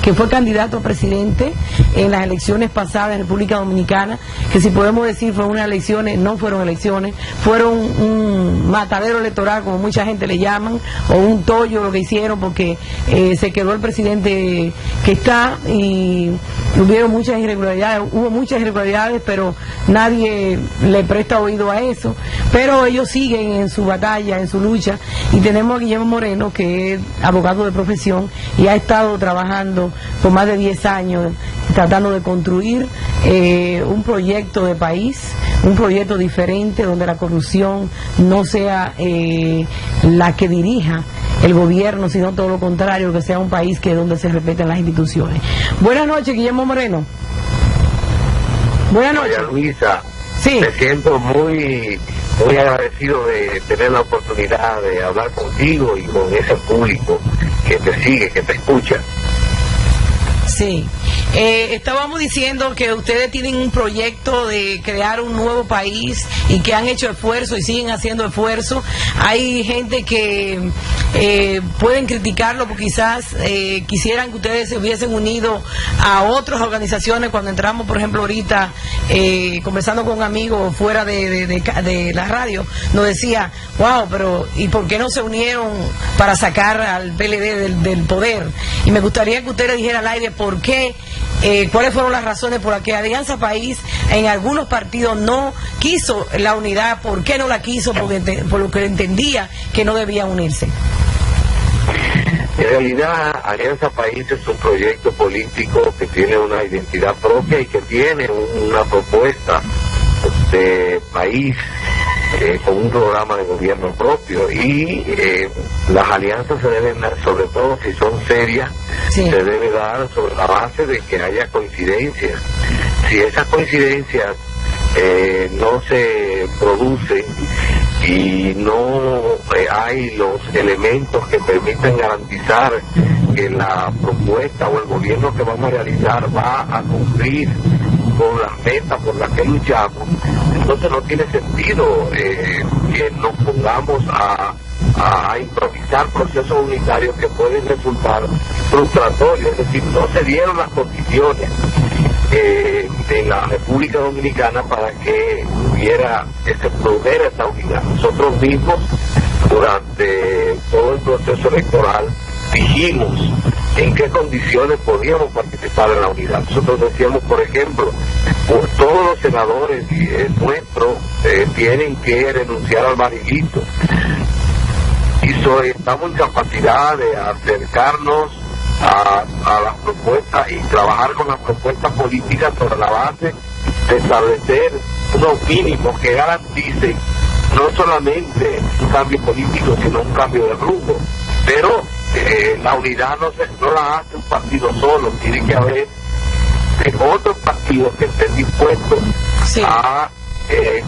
que fue candidato a presidente en las elecciones pasadas en República Dominicana, que si podemos decir fueron unas elecciones, no fueron elecciones, fueron un matadero electoral, como mucha gente le llaman, o un tollo lo que hicieron, porque se quedó el presidente que está y hubo muchas irregularidades, pero nadie le presta oído a eso, pero ellos siguen en su batalla, en su lucha, y tenemos a Guillermo Moreno, que es abogado de profesión y ha estado trabajando por más de 10 años tratando de construir un proyecto de país, un proyecto diferente donde la corrupción no sea la que dirija el gobierno, sino todo lo contrario, que sea un país donde se respeten las instituciones. Buenas noches, Guillermo Moreno. Buenas noches. María Luisa, sí. Me siento muy agradecido de tener la oportunidad de hablar contigo y con ese público que te sigue, que te escucha. Sí, estábamos diciendo que ustedes tienen un proyecto de crear un nuevo país y que han hecho esfuerzo y siguen haciendo esfuerzo. Hay gente que pueden criticarlo porque quizás quisieran que ustedes se hubiesen unido a otras organizaciones. Cuando entramos, por ejemplo, ahorita conversando con un amigo fuera de la radio, nos decía, wow, pero ¿y por qué no se unieron para sacar al PLD del poder? Y me gustaría que ustedes dijeran al aire por qué, cuáles fueron las razones por las que Alianza País en algunos partidos no quiso la unidad, por qué no la quiso, por lo que entendía que no debía unirse. En realidad, Alianza País es un proyecto político que tiene una identidad propia y que tiene una propuesta de país con un programa de gobierno propio, y las alianzas se deben dar, sobre todo si son serias, sí, se debe dar sobre la base de que haya coincidencias. Si esas coincidencias no se producen y no hay los elementos que permitan garantizar que la propuesta o el gobierno que vamos a realizar va a cumplir con las metas por las que luchamos, entonces no tiene sentido que nos pongamos a improvisar procesos unitarios que pueden resultar frustratorios. Es decir, no se dieron las condiciones en la República Dominicana para que se produjera esa unidad. Nosotros mismos, durante todo el proceso electoral, dijimos en qué condiciones podíamos participar en la unidad. Nosotros decíamos, por ejemplo, todos los senadores nuestros tienen que renunciar al barriguito. Y estamos en capacidad de acercarnos a las propuestas y trabajar con las propuestas políticas sobre la base de establecer unos mínimos que garanticen no solamente un cambio político, sino un cambio de rumbo. Pero la unidad no la hace un partido solo, tiene que haber otros partidos que estén dispuestos, sí, a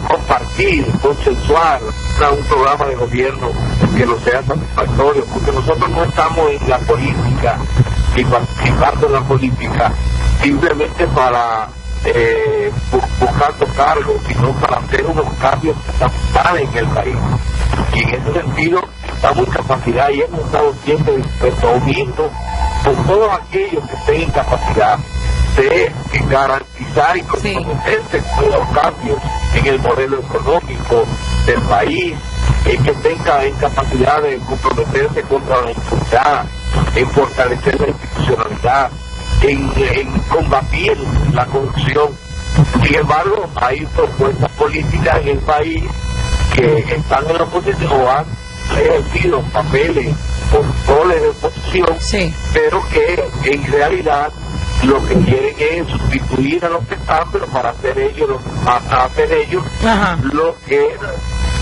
compartir, consensuar un programa de gobierno que no sea satisfactorio, porque nosotros no estamos en la política y participando en la política simplemente para buscando cargos, sino para hacer unos cambios capitales en el país. Y en ese sentido estamos en capacidad y hemos estado siempre dispuestos a unirnos con todos aquellos que estén en capacidad de garantizar y comprometerse con los cambios en el modelo económico del país, que tenga en capacidad de comprometerse contra la impunidad, en fortalecer la institucionalidad, en combatir la corrupción. Sin embargo, hay propuestas políticas en el país que están en la oposición o han ejercido papeles o roles de oposición, sí, pero que en realidad lo que quieren es sustituir a los que están, pero para hacer ellos lo que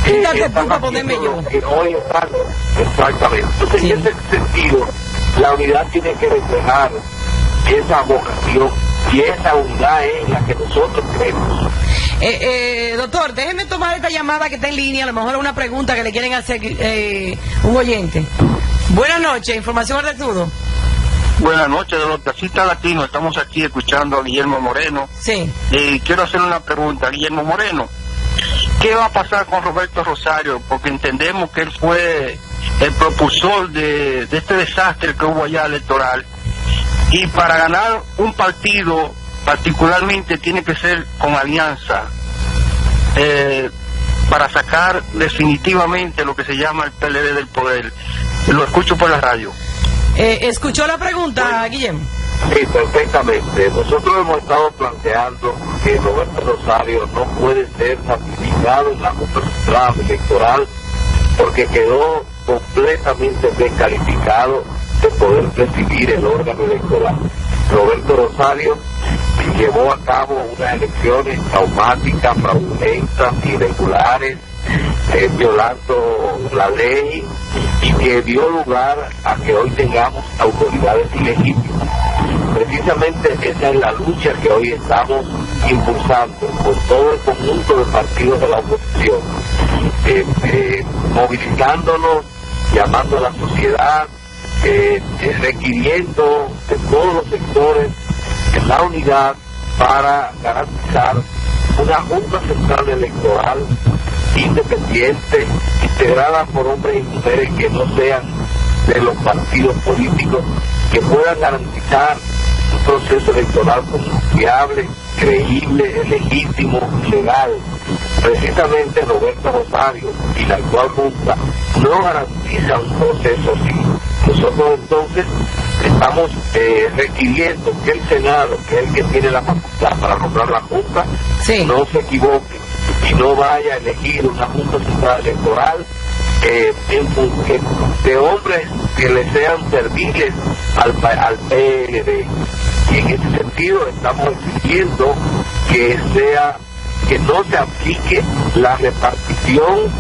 están haciendo, lo que hoy están. Exactamente. Entonces, sí, en ese sentido, la unidad tiene que reflejar esa vocación, y esa unidad es la que nosotros creemos. Doctor, déjeme tomar esta llamada que está en línea, a lo mejor es una pregunta que le quieren hacer un oyente. Buenas noches, Información Arturo. Buenas noches, de los taxistas latinos, estamos aquí escuchando a Guillermo Moreno. Sí. Quiero hacerle una pregunta, Guillermo Moreno. ¿Qué va a pasar con Roberto Rosario? Porque entendemos que él fue el propulsor de este desastre que hubo allá electoral. Y para ganar un partido, particularmente, tiene que ser con alianza, para sacar definitivamente lo que se llama el PLD del poder. Lo escucho por la radio. ¿Escuchó la pregunta, Guillermo? Sí, perfectamente. Nosotros hemos estado planteando que Roberto Rosario no puede ser ratificado en la Junta Central Electoral porque quedó completamente descalificado de poder presidir el órgano electoral. Roberto Rosario llevó a cabo unas elecciones traumáticas, fraudulentas, irregulares, violando la ley, y que dio lugar a que hoy tengamos autoridades ilegítimas. Precisamente esa es la lucha que hoy estamos impulsando con todo el conjunto de partidos de la oposición, movilizándonos, llamando a la sociedad, requiriendo de todos los sectores la unidad para garantizar una Junta Central Electoral independiente, integrada por hombres y mujeres que no sean de los partidos políticos, que puedan garantizar un proceso electoral confiable, creíble, legítimo, legal. Precisamente Roberto Rosario y la actual Junta no garantizan un proceso así. Nosotros entonces estamos requiriendo que el Senado, que es el que tiene la facultad para nombrar la Junta, sí, no se equivoque y no vaya a elegir una Junta Central Electoral de hombres que le sean serviles al PLD. Y en ese sentido estamos exigiendo que no se aplique la repartición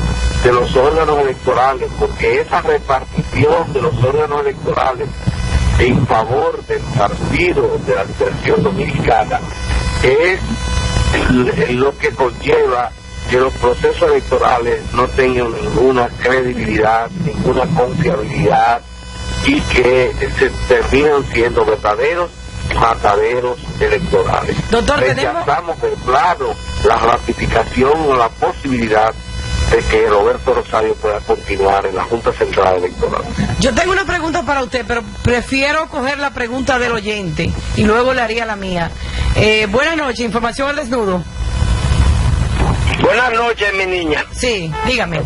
de los órganos electorales, porque esa repartición de los órganos electorales en favor del partido de la Liberación Dominicana es lo que conlleva que los procesos electorales no tengan ninguna credibilidad, ninguna confiabilidad, y que se terminan siendo verdaderos mataderos electorales. Doctor, rechazamos de plano la ratificación o la posibilidad de que Roberto Rosario pueda continuar en la Junta Central Electoral. Yo tengo una pregunta para usted, pero prefiero coger la pregunta del oyente y luego le haría la mía. Buenas noches, información al desnudo. Buenas noches, mi niña. Sí, dígame.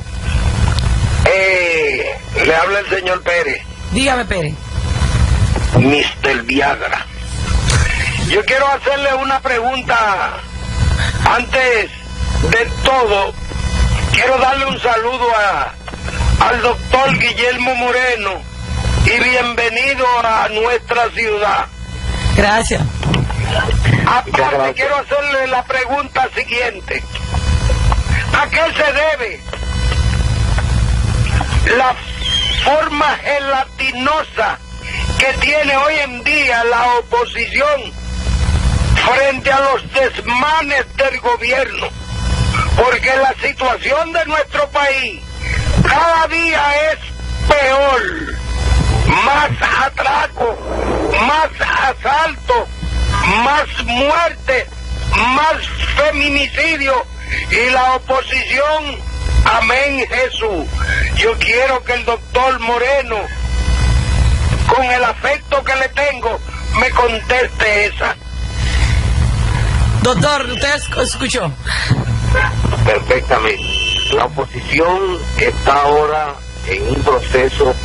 Le habla el señor Pérez. Dígame, Pérez. Mr. Viagra. Yo quiero hacerle una pregunta. Antes de todo, quiero darle un saludo al doctor Guillermo Moreno y bienvenido a nuestra ciudad. Gracias. Aparte, quiero hacerle la pregunta siguiente. ¿A qué se debe la forma gelatinosa que tiene hoy en día la oposición frente a los desmanes del gobierno? Porque la situación de nuestro país cada día es peor. Más atraco, más asalto, más muerte, más feminicidio, y la oposición, amén Jesús. Yo quiero que el doctor Moreno, con el afecto que le tengo, me conteste esa. Doctor, ¿usted escuchó? Perfectamente. La oposición está ahora en un proceso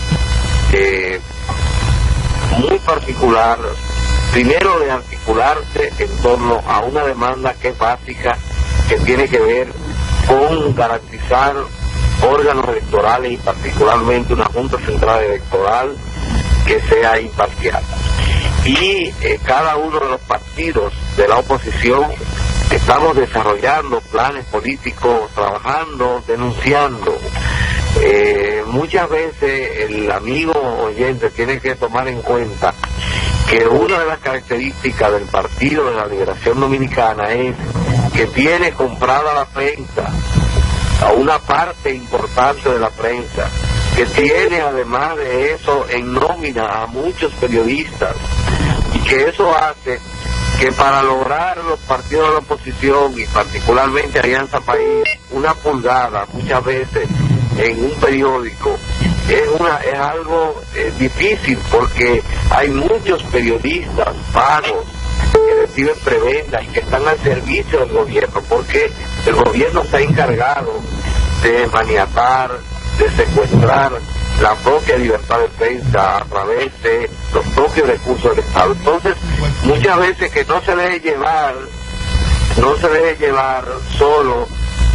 muy particular, primero de articularse en torno a una demanda que es básica, que tiene que ver con garantizar órganos electorales y particularmente una Junta Central Electoral que sea imparcial. Y cada uno de los partidos de la oposición estamos desarrollando planes políticos, trabajando, denunciando. Muchas veces el amigo oyente tiene que tomar en cuenta que una de las características del Partido de la Liberación Dominicana es que tiene comprada la prensa, a una parte importante de la prensa, que tiene además de eso en nómina a muchos periodistas, y que eso hace que para lograr los partidos de la oposición y particularmente Alianza País una pulgada muchas veces en un periódico es algo difícil, porque hay muchos periodistas pagos que reciben prebenda y que están al servicio del gobierno, porque el gobierno está encargado de maniatar, de secuestrar la propia libertad de prensa a través de los propios recursos del Estado. Entonces, muchas veces que no se deje llevar solo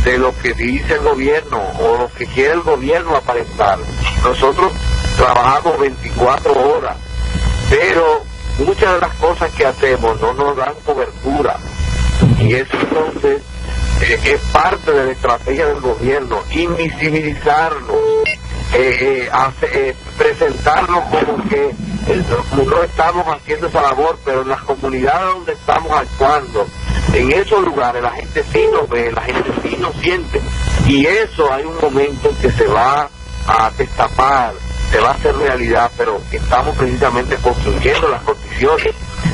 de lo que dice el gobierno o lo que quiere el gobierno aparentar. Nosotros trabajamos 24 horas, pero muchas de las cosas que hacemos no nos dan cobertura, y eso entonces es parte de la estrategia del gobierno, invisibilizarnos, presentarnos como que no estamos haciendo esa labor, pero en las comunidades donde estamos actuando, en esos lugares la gente sí nos ve, la gente sí nos siente, y eso hay un momento en que se va a destapar, se va a hacer realidad, pero estamos precisamente construyendo las condiciones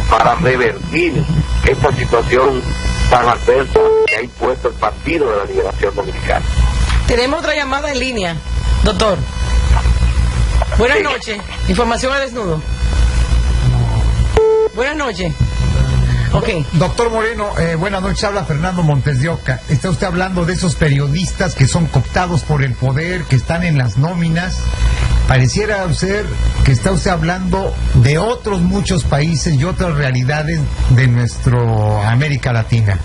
para revertir esta situación tan adversa que ha impuesto el Partido de la Liberación Dominicana. Tenemos otra llamada en línea, doctor. Buenas noches. Información al desnudo. Buenas noches. Okay. Doctor Moreno, buenas noches, habla Fernando Montes de Oca. Está usted hablando de esos periodistas que son cooptados por el poder, que están en las nóminas. Pareciera ser que está usted hablando de otros muchos países y otras realidades de nuestra América Latina.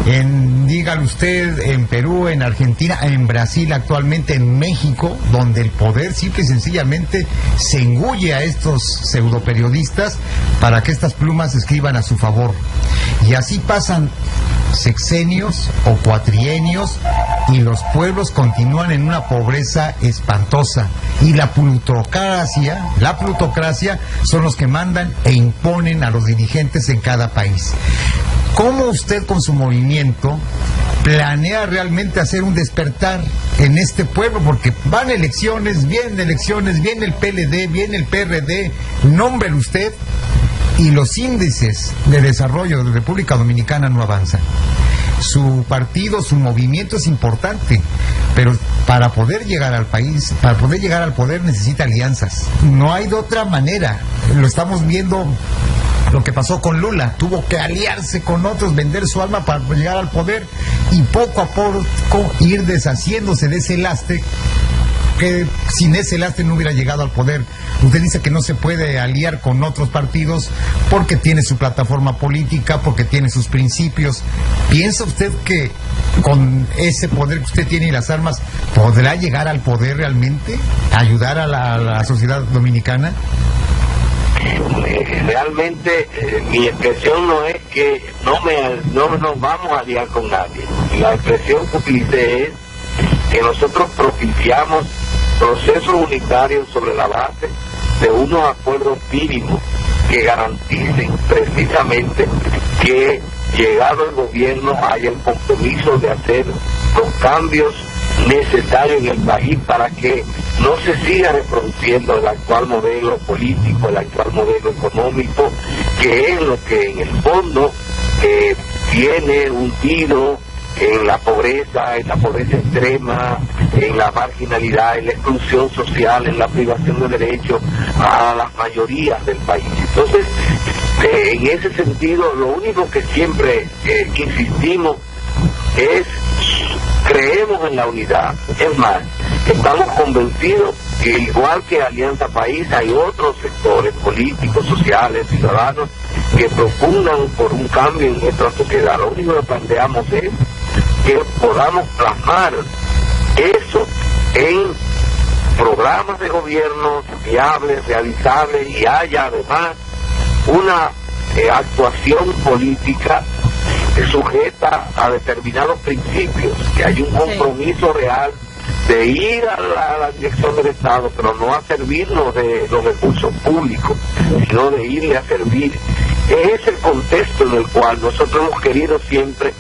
Dígale usted, en Perú, en Argentina, en Brasil actualmente, en México, donde el poder simple y sencillamente se engulle a estos pseudoperiodistas para que estas plumas escriban a su favor. Y así pasan sexenios o cuatrienios y los pueblos continúan en una pobreza espantosa, y la plutocracia son los que mandan e imponen a los dirigentes en cada país. ¿Cómo usted con su movimiento planea realmente hacer un despertar en este pueblo? Porque van elecciones, viene el PLD, viene el PRD, nómbrele usted, y los índices de desarrollo de República Dominicana no avanzan. Su partido, su movimiento es importante, pero para poder llegar al país, para poder llegar al poder, necesita alianzas. No hay de otra manera. Lo estamos viendo, lo que pasó con Lula. Tuvo que aliarse con otros, vender su alma para llegar al poder, y poco a poco ir deshaciéndose de ese lastre, que sin ese lastre no hubiera llegado al poder. Usted dice que no se puede aliar con otros partidos porque tiene su plataforma política, porque tiene sus principios. ¿Piensa usted que con ese poder que usted tiene y las armas podrá llegar al poder realmente? ¿Ayudar a la sociedad dominicana? Realmente mi expresión no es que no nos vamos a aliar con nadie. La expresión que utilicé es que nosotros propiciamos procesos unitarios sobre la base de unos acuerdos mínimos que garanticen precisamente que, llegado el gobierno, haya el compromiso de hacer los cambios necesarios en el país para que no se siga reproduciendo el actual modelo político, el actual modelo económico, que es lo que en el fondo tiene hundido en la pobreza extrema, en la marginalidad, en la exclusión social, en la privación de derechos a las mayorías del país. Entonces, en ese sentido, lo único que siempre insistimos es, creemos en la unidad. Es más, estamos convencidos que, igual que Alianza País, hay otros sectores políticos, sociales, ciudadanos que propugnan por un cambio en nuestra sociedad. Lo único que planteamos es que podamos plasmar eso en programas de gobierno viables, realizables, y haya además una actuación política sujeta a determinados principios, que hay un compromiso real de ir a la dirección del Estado, pero no a servirnos de los recursos públicos, sino de irle a servir. Es el contexto en el cual nosotros hemos querido siempre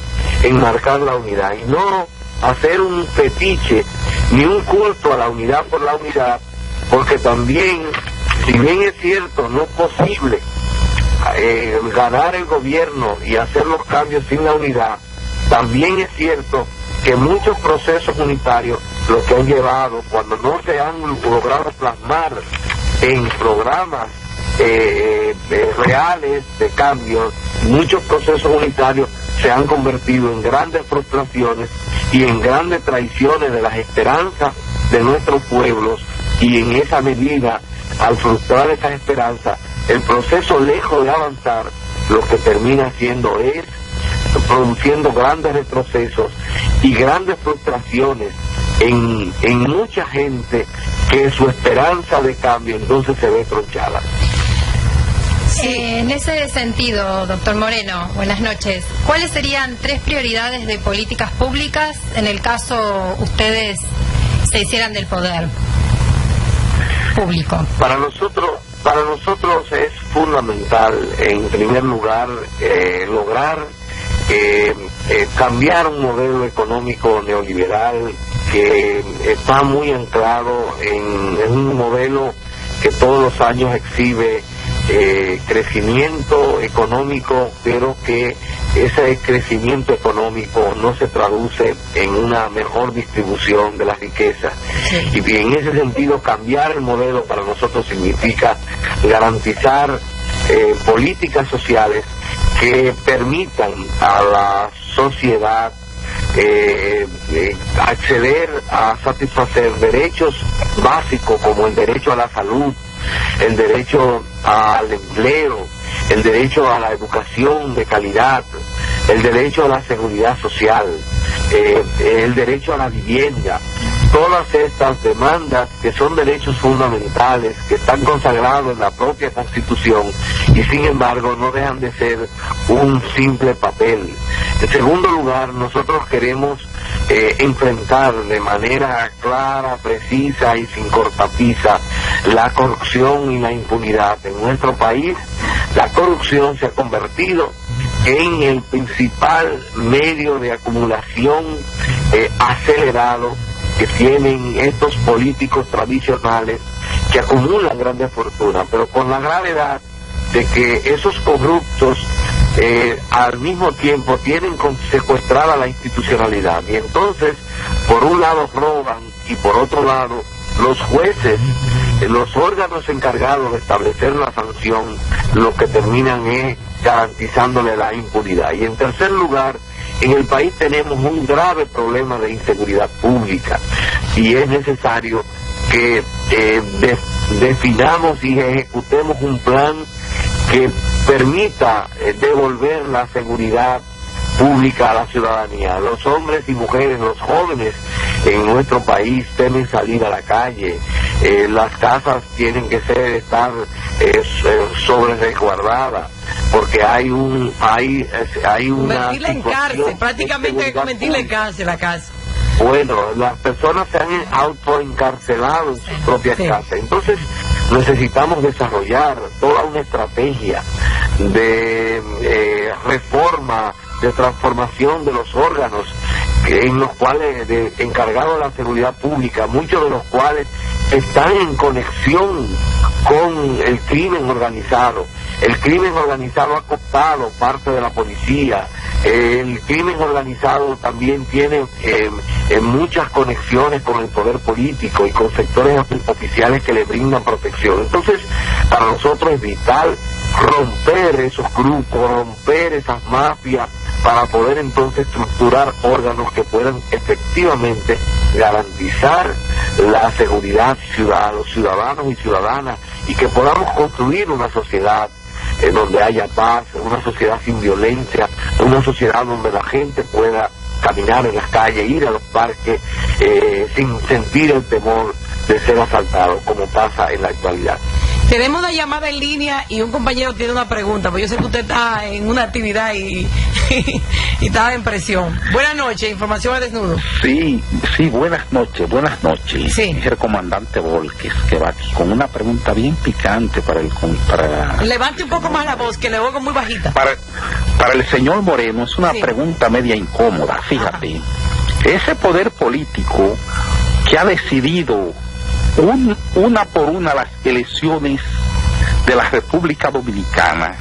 enmarcar la unidad, y no hacer un fetiche ni un culto a la unidad por la unidad, porque también, si bien es cierto, no es posible ganar el gobierno y hacer los cambios sin la unidad, también es cierto que muchos procesos unitarios lo que han llevado, cuando no se han logrado plasmar en programas reales de cambio, muchos procesos unitarios se han convertido en grandes frustraciones y en grandes traiciones de las esperanzas de nuestros pueblos, y en esa medida, al frustrar esas esperanzas, el proceso, lejos de avanzar, lo que termina haciendo es produciendo grandes retrocesos y grandes frustraciones en mucha gente, que su esperanza de cambio entonces se ve tronchada. En ese sentido, doctor Moreno, buenas noches. ¿Cuáles serían 3 prioridades de políticas públicas en el caso ustedes se hicieran del poder público? Para nosotros es fundamental, en primer lugar, lograr cambiar un modelo económico neoliberal que está muy anclado en un modelo que todos los años exhibe crecimiento económico, pero que ese crecimiento económico no se traduce en una mejor distribución de las riquezas. Sí. Y en ese sentido, cambiar el modelo para nosotros significa garantizar políticas sociales que permitan a la sociedad acceder a satisfacer derechos básicos como el derecho a la salud, el derecho al empleo, el derecho a la educación de calidad, el derecho a la seguridad social, el derecho a la vivienda. Todas estas demandas, que son derechos fundamentales, que están consagrados en la propia Constitución, y sin embargo no dejan de ser un simple papel. En segundo lugar, nosotros queremos enfrentar de manera clara, precisa y sin cortapisa la corrupción y la impunidad. En nuestro país, la corrupción se ha convertido en el principal medio de acumulación acelerado que tienen estos políticos tradicionales, que acumulan grandes fortunas, pero con la gravedad de que esos corruptos al mismo tiempo tienen secuestrada la institucionalidad, y entonces por un lado roban y por otro lado los jueces, los órganos encargados de establecer la sanción, lo que terminan es garantizándole la impunidad. Y en tercer lugar, en el país tenemos un grave problema de inseguridad pública, y es necesario que definamos y ejecutemos un plan que permita devolver la seguridad pública a la ciudadanía. Los hombres y mujeres, los jóvenes en nuestro país temen salir a la calle, las casas tienen que estar sobre resguardadas, porque hay una convertirla en cárcel, prácticamente convertirla en cárcel la casa. Bueno, las personas se han autoencarcelado en sus propias casas. Entonces necesitamos desarrollar toda una estrategia de reforma, de transformación de los órganos en los cuales encargados de la seguridad pública, muchos de los cuales están en conexión con el crimen organizado. El crimen organizado ha cooptado parte de la policía. El crimen organizado también tiene muchas conexiones con el poder político y con sectores oficiales que le brindan protección. Entonces, para nosotros es vital romper esos grupos, romper esas mafias, para poder entonces estructurar órganos que puedan efectivamente garantizar la seguridad a los ciudadanos y ciudadanas, y que podamos construir una sociedad donde haya paz, una sociedad sin violencia, una sociedad donde la gente pueda caminar en las calles, ir a los parques sin sentir el temor de ser asaltado, como pasa en la actualidad. Tenemos una llamada en línea y un compañero tiene una pregunta, porque yo sé que usted está en una actividad y estaba en presión. Buenas noches, información a desnudo. Sí, buenas noches. Sí. Es el comandante Volques, que va aquí con una pregunta bien picante para Levante un poco más la voz, que le oigo muy bajita. Para el señor Moreno, es una pregunta media incómoda, fíjate. Ajá. Ese poder político que ha decidido una por una las elecciones de la República Dominicana,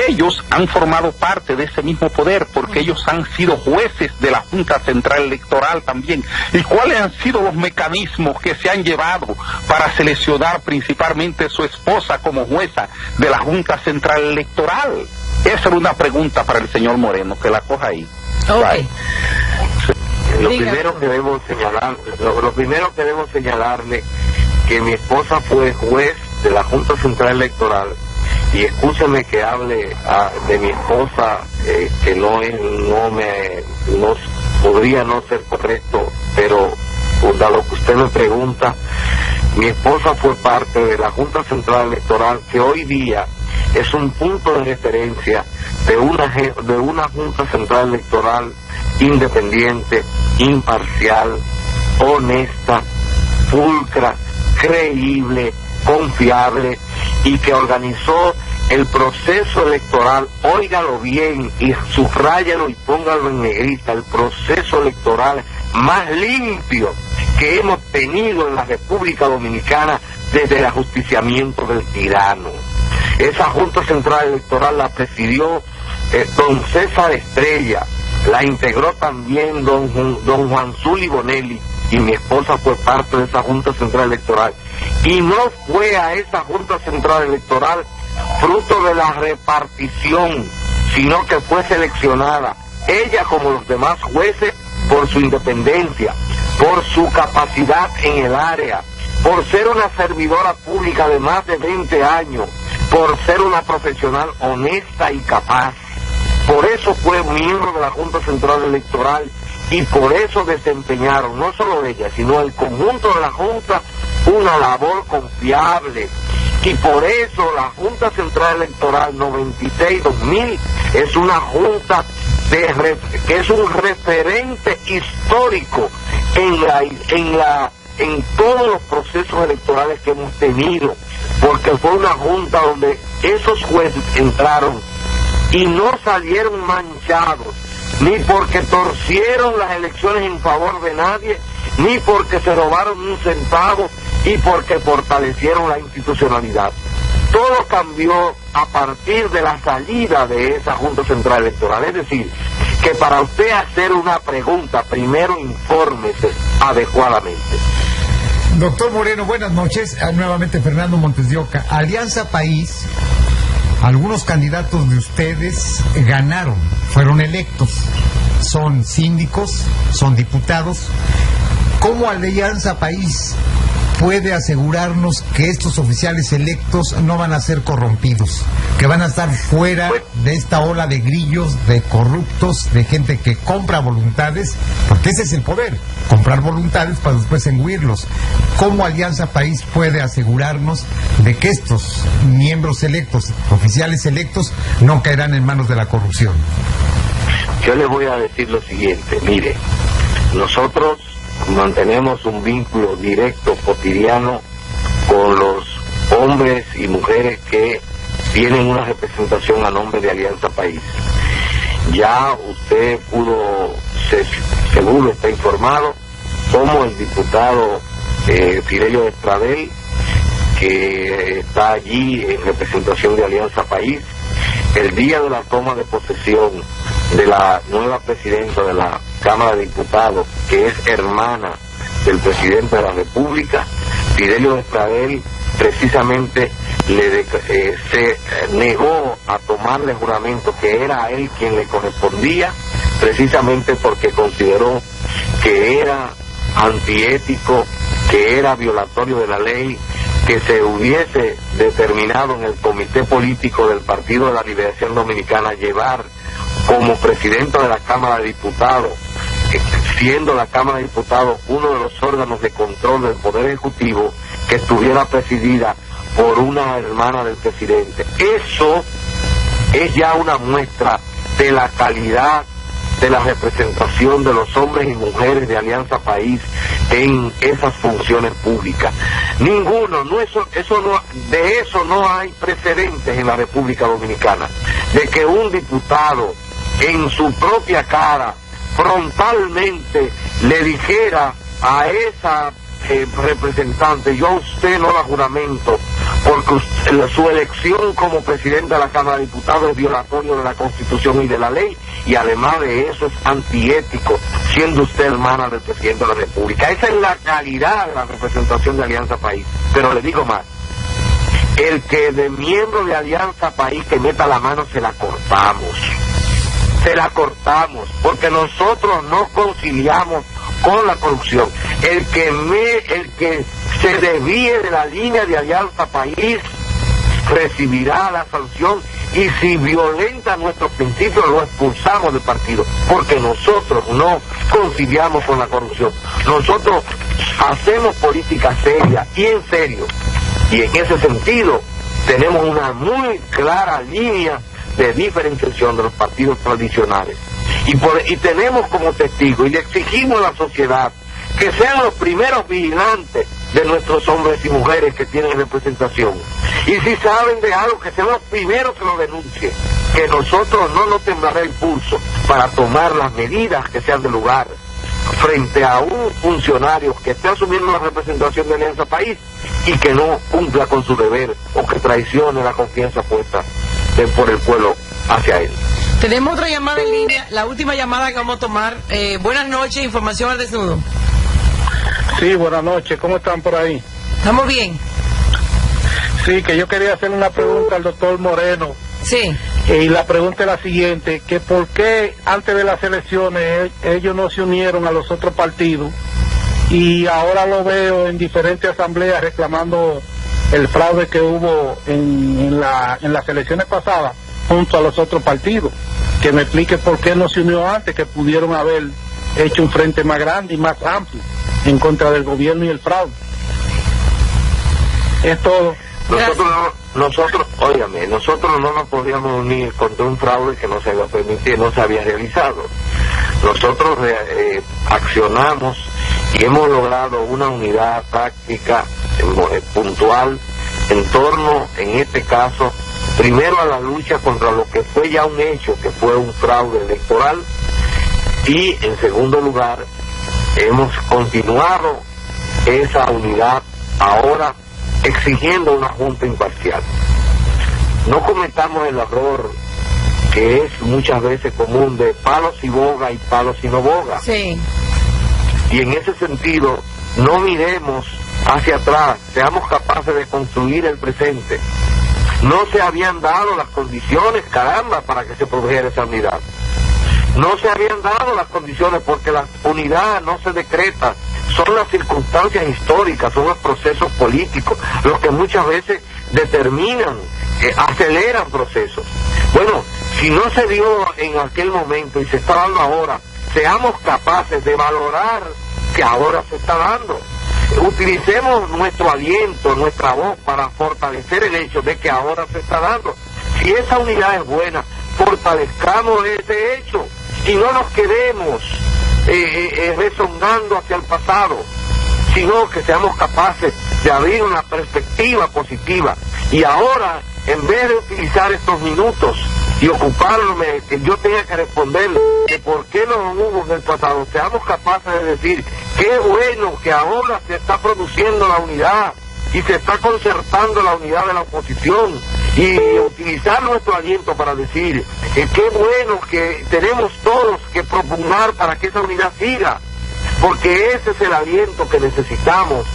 ellos han formado parte de ese mismo poder, porque ellos han sido jueces de la Junta Central Electoral también. ¿Y cuáles han sido los mecanismos que se han llevado para seleccionar principalmente a su esposa como jueza de la Junta Central Electoral? Esa era una pregunta para el señor Moreno, que la coja ahí. Okay. Lo primero que debo señalarle que mi esposa fue juez de la Junta Central Electoral, y escúcheme que hable de mi esposa, que no podría no ser correcto, pero a lo que usted me pregunta, mi esposa fue parte de la Junta Central Electoral, que hoy día es un punto de referencia de una Junta Central Electoral independiente, imparcial, honesta, pulcra, creíble, confiable, y que organizó el proceso electoral, óigalo bien y subráyalo y póngalo en negrita, el proceso electoral más limpio que hemos tenido en la República Dominicana desde el ajusticiamiento del tirano. Esa Junta Central Electoral la presidió don César Estrella, la integró también don Juan Zuli Bonelli, y mi esposa fue parte de esa Junta Central Electoral. Y no fue a esa Junta Central Electoral fruto de la repartición, sino que fue seleccionada, ella como los demás jueces, por su independencia, por su capacidad en el área, por ser una servidora pública de más de 20 años, por ser una profesional honesta y capaz. Por eso fue miembro de la Junta Central Electoral, y por eso desempeñaron, no solo ella, sino el conjunto de la Junta, una labor confiable. Y por eso la Junta Central Electoral 96-2000 es una junta que es un referente histórico en todos los procesos electorales que hemos tenido, porque fue una junta donde esos jueces entraron y no salieron manchados, ni porque torcieron las elecciones en favor de nadie, ni porque se robaron un centavo, y porque fortalecieron la institucionalidad. Todo cambió a partir de la salida de esa Junta Central Electoral. Es decir, que para usted hacer una pregunta, primero infórmese adecuadamente. Doctor Moreno, buenas noches. Nuevamente Fernando Montes de Oca. Alianza País, algunos candidatos de ustedes ganaron, fueron electos, son síndicos, son diputados. ¿Cómo Alianza País puede asegurarnos que estos oficiales electos no van a ser corrompidos, que van a estar fuera de esta ola de grillos, de corruptos, de gente que compra voluntades? Porque ese es el poder, comprar voluntades para después engüirlos. ¿Cómo Alianza País puede asegurarnos de que estos miembros electos, oficiales electos, no caerán en manos de la corrupción? Yo les voy a decir lo siguiente, mire, nosotros mantenemos un vínculo directo, cotidiano, con los hombres y mujeres que tienen una representación a nombre de Alianza País. Ya usted seguro está informado, como el diputado Fidelio Estradel, que está allí en representación de Alianza País. El día de la toma de posesión de la nueva presidenta de la Cámara de Diputados, que es hermana del presidente de la República, Fidelio Estradel precisamente se negó a tomarle juramento que era a él quien le correspondía, precisamente porque consideró que era antiético, que era violatorio de la ley, que se hubiese determinado en el Comité Político del Partido de la Liberación Dominicana llevar como presidente de la Cámara de Diputados, siendo la Cámara de Diputados uno de los órganos de control del Poder Ejecutivo, que estuviera presidida por una hermana del presidente. Eso es ya una muestra de la calidad de la representación de los hombres y mujeres de Alianza País en esas funciones públicas. De eso no hay precedentes en la República Dominicana, de que un diputado en su propia cara frontalmente le dijera a esa representante: yo a usted no la juramento porque su elección como presidente de la Cámara de Diputados es violatorio de la Constitución y de la ley, y además de eso es antiético, siendo usted hermana del presidente de la República. Esa es la calidad de la representación de Alianza País. Pero le digo más, el que de miembro de Alianza País que meta la mano se la cortamos, porque nosotros no conciliamos con la corrupción. El que se desvíe de la línea de Alianza País recibirá la sanción, y si violenta nuestros principios lo expulsamos del partido, porque nosotros no conciliamos con la corrupción. Nosotros hacemos política seria y en serio, y en ese sentido tenemos una muy clara línea de diferenciación de los partidos tradicionales, y tenemos como testigo, y le exigimos a la sociedad que sean los primeros vigilantes de nuestros hombres y mujeres que tienen representación, y si saben de algo, que sean los primeros que lo denuncien, que nosotros no nos temblará el pulso para tomar las medidas que sean de lugar frente a un funcionario que esté asumiendo la representación de Alianza País y que no cumpla con su deber, o que traicione la confianza puesta por el pueblo hacia él. Tenemos otra llamada en línea, la última llamada que vamos a tomar. Buenas noches, información al desnudo. Sí, buenas noches, ¿cómo están por ahí? ¿Estamos bien? Sí, que yo quería hacerle una pregunta al doctor Moreno. Sí. Y la pregunta es la siguiente, que por qué antes de las elecciones ellos no se unieron a los otros partidos, y ahora lo veo en diferentes asambleas reclamando el fraude que hubo en las elecciones pasadas junto a los otros partidos. Que me explique por qué no se unió antes, que pudieron haber hecho un frente más grande y más amplio en contra del gobierno y el fraude. Es todo. Nosotros no nos podíamos unir contra un fraude que no se había permitido, no se había realizado. Nosotros accionamos y hemos logrado una unidad táctica puntual en torno, en este caso, primero a la lucha contra lo que fue ya un hecho, que fue un fraude electoral, y en segundo lugar hemos continuado esa unidad ahora exigiendo una junta imparcial. No cometamos el error que es muchas veces común de palos y boga y palos y no boga. Sí. Y en ese sentido no miremos hacia atrás, seamos capaces de construir el presente. No se habían dado las condiciones, caramba, para que se produjera esa unidad. No se habían dado las condiciones porque la unidad no se decreta, son las circunstancias históricas, son los procesos políticos los que muchas veces determinan, aceleran procesos. Bueno, si no se dio en aquel momento y se está dando ahora, seamos capaces de valorar que ahora se está dando. Utilicemos nuestro aliento, nuestra voz para fortalecer el hecho de que ahora se está dando. Si esa unidad es buena, fortalezcamos ese hecho y no nos quedemos rezongando hacia el pasado, sino que seamos capaces de abrir una perspectiva positiva. Y ahora, en vez de utilizar estos minutos y ocuparme que yo tenga que responder que por qué no hubo en el pasado, seamos capaces de decir qué bueno que ahora se está produciendo la unidad y se está concertando la unidad de la oposición, y utilizar nuestro aliento para decir qué bueno que tenemos todos que propugnar para que esa unidad siga, porque ese es el aliento que necesitamos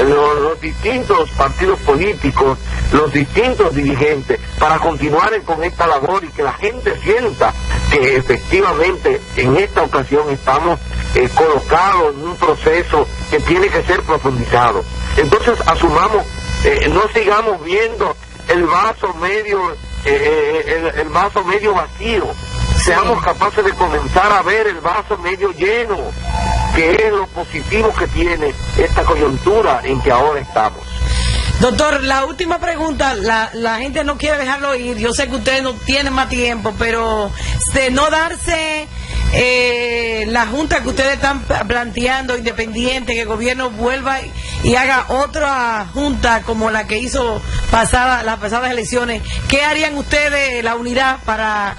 los distintos partidos políticos, los distintos dirigentes, para continuar con esta labor y que la gente sienta que efectivamente en esta ocasión estamos colocados en un proceso que tiene que ser profundizado. Entonces asumamos, no sigamos viendo el vaso medio el vaso medio vacío, seamos capaces de comenzar a ver el vaso medio lleno, que es lo positivo que tiene esta coyuntura en que ahora estamos. Doctor, la última pregunta, la gente no quiere dejarlo ir, yo sé que ustedes no tienen más tiempo, pero de no darse la junta que ustedes están planteando, independiente, que el gobierno vuelva y haga otra junta como la que hizo las pasadas elecciones, ¿qué harían ustedes, la unidad, para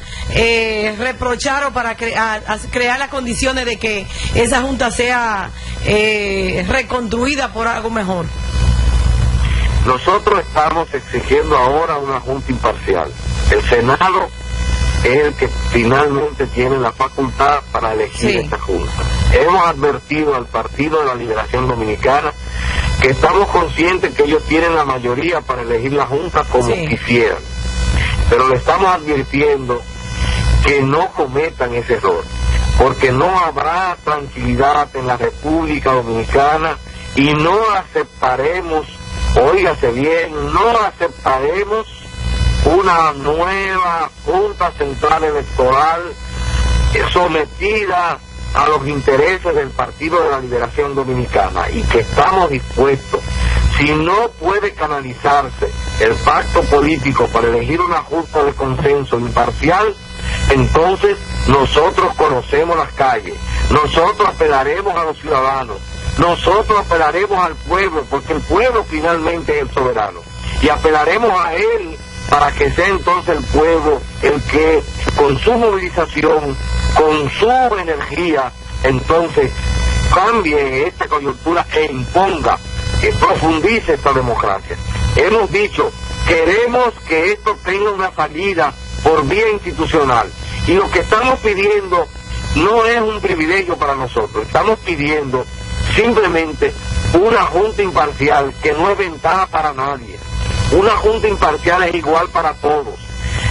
reprochar o para crear las condiciones de que esa junta sea reconstruida por algo mejor? Nosotros estamos exigiendo ahora una junta imparcial. El Senado es el que finalmente tiene la facultad para elegir esta junta. Hemos advertido al Partido de la Liberación Dominicana que estamos conscientes que ellos tienen la mayoría para elegir la junta como quisieran, pero le estamos advirtiendo que no cometan ese error, porque no habrá tranquilidad en la República Dominicana y no aceptaremos, óigase bien, no aceptaremos una nueva Junta Central Electoral sometida a los intereses del Partido de la Liberación Dominicana, y que estamos dispuestos, si no puede canalizarse el pacto político para elegir una junta de consenso imparcial, entonces nosotros conocemos las calles, nosotros apelaremos a los ciudadanos, nosotros apelaremos al pueblo, porque el pueblo finalmente es el soberano, y apelaremos a él para que sea entonces el pueblo el que con su movilización, con su energía, entonces cambie esta coyuntura e imponga, que profundice esta democracia. Hemos dicho, queremos que esto tenga una salida por vía institucional, y lo que estamos pidiendo no es un privilegio para nosotros, estamos pidiendo simplemente una junta imparcial que no es ventaja para nadie. Una junta imparcial es igual para todos.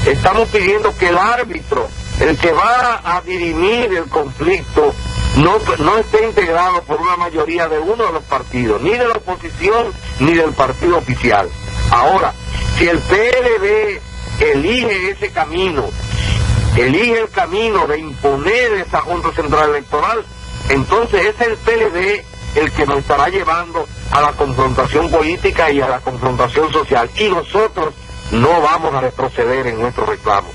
Estamos pidiendo que el árbitro, el que va a dirimir el conflicto, no esté integrado por una mayoría de uno de los partidos, ni de la oposición, ni del partido oficial. Ahora, si el PLD elige ese camino, elige el camino de imponer esa Junta Central Electoral, entonces es el PLD el que nos estará llevando a la confrontación política y a la confrontación social, y nosotros no vamos a retroceder en nuestro reclamo.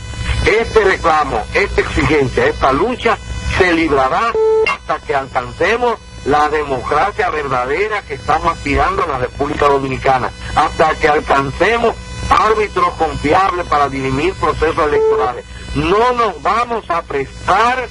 Este reclamo, esta exigencia, esta lucha se librará hasta que alcancemos la democracia verdadera que estamos aspirando en la República Dominicana, hasta que alcancemos árbitros confiables para dirimir procesos electorales. No nos vamos a prestar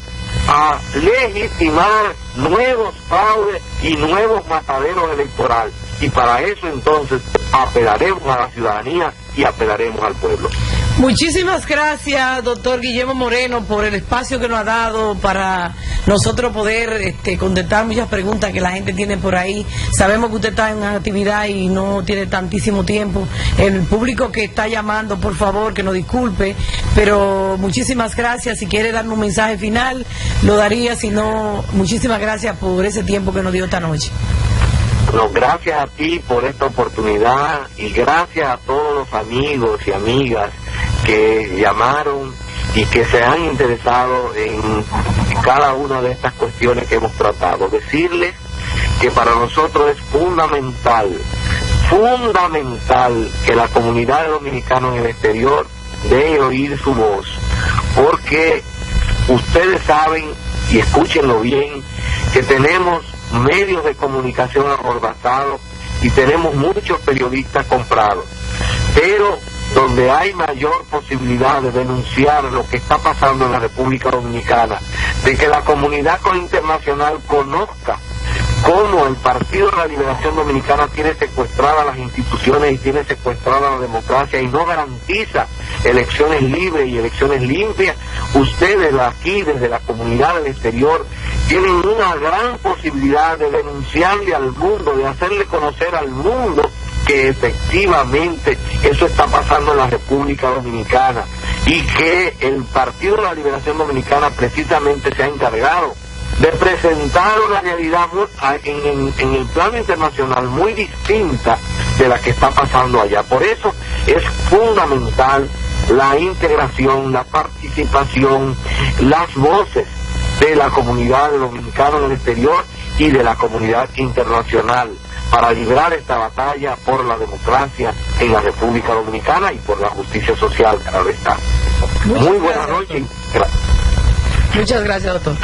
a legitimar nuevos fraudes y nuevos mataderos electorales, y para eso entonces apelaremos a la ciudadanía y apelaremos al pueblo. Muchísimas gracias, doctor Guillermo Moreno, por el espacio que nos ha dado para nosotros poder contestar muchas preguntas que la gente tiene por ahí. Sabemos que usted está en una actividad y no tiene tantísimo tiempo. El público que está llamando, por favor, que nos disculpe, pero muchísimas gracias. Si quiere darme un mensaje final, lo daría. Si no, muchísimas gracias por ese tiempo que nos dio esta noche. No, gracias a ti por esta oportunidad, y gracias a todos los amigos y amigas que llamaron y que se han interesado en cada una de estas cuestiones que hemos tratado. Decirles que para nosotros es fundamental que la comunidad dominicana en el exterior deje oír su voz, porque ustedes saben, y escúchenlo bien, que tenemos medios de comunicación amordazados y tenemos muchos periodistas comprados, pero donde hay mayor posibilidad de denunciar lo que está pasando en la República Dominicana, de que la comunidad internacional conozca cómo el Partido de la Liberación Dominicana tiene secuestradas las instituciones y tiene secuestrada la democracia y no garantiza elecciones libres y elecciones limpias. Ustedes aquí, desde la comunidad del exterior, tienen una gran posibilidad de denunciarle al mundo, de hacerle conocer al mundo que efectivamente eso está pasando en la República Dominicana, y que el Partido de la Liberación Dominicana precisamente se ha encargado de presentar una realidad en el plano internacional muy distinta de la que está pasando allá. Por eso es fundamental la integración, la participación, las voces de la comunidad dominicana en el exterior y de la comunidad internacional para librar esta batalla por la democracia en la República Dominicana y por la justicia social, claro está. Muy buenas noches. Muchas gracias, doctor.